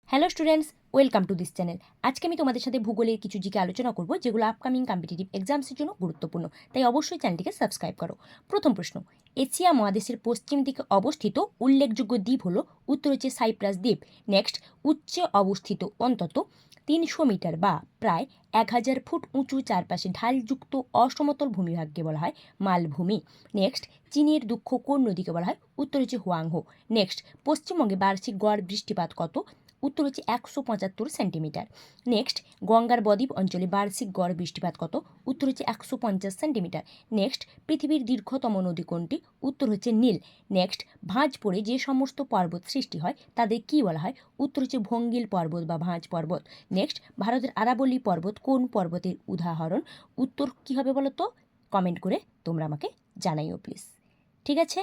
Hello students, welcome to this channel. আজকে আমি তোমাদের সাথে ভূগোলের কিছু জিকে আলোচনা করব যেগুলো আপকামিং কম্পিটিটিভ এক্সামসের জন্য গুরুত্বপূর্ণ, তাই অবশ্যই চ্যানেলটিকে সাবস্ক্রাইব করো। প্রথম প্রশ্ন, এশিয়া মহাদেশের পশ্চিম দিকে অবস্থিত উল্লেখযোগ্য দ্বীপ হলো উত্তর হচ্ছে সাইপ্রাস দ্বীপ। নেক্সট, উচ্চে অবস্থিত অন্তত 300 মিটার বা প্রায় 1000 ফুট উঁচু চারপাশে ঢালযুক্ত অসমতল ভূমিভাগকে বলা হয় মালভূমি। নেক্সট, চীনের দুঃখ কোন নদীকে বলা হয়? উত্তর হচ্ছে হুয়াংহো। নেক্সট, পশ্চিমবঙ্গে বার্ষিক গড় বৃষ্টিপাত কত? উত্তর হচ্ছে 175 সেন্টিমিটার। নেক্সট, গঙ্গার বদ্বীপ অঞ্চলে বার্ষিক গড় বৃষ্টিপাত কত? উত্তর হচ্ছে 150 সেন্টিমিটার। নেক্সট, পৃথিবীর দীর্ঘতম নদী কোনটি? উত্তর হচ্ছে নীল। নেক্সট, ভাঁজ পড়ে যে সমস্ত পর্বত সৃষ্টি হয় তাদের কি বলা হয়? উত্তর হচ্ছে ভঙ্গিল পর্বত বা ভাঁজ পর্বত। নেক্সট, ভারতের আরাবল্লী পর্বত কোন পর্বতের উদাহরণ? উত্তর কী হবে বলো তো? কমেন্ট করে তোমরা আমাকে জানাইও প্লিজ। ঠিক আছে।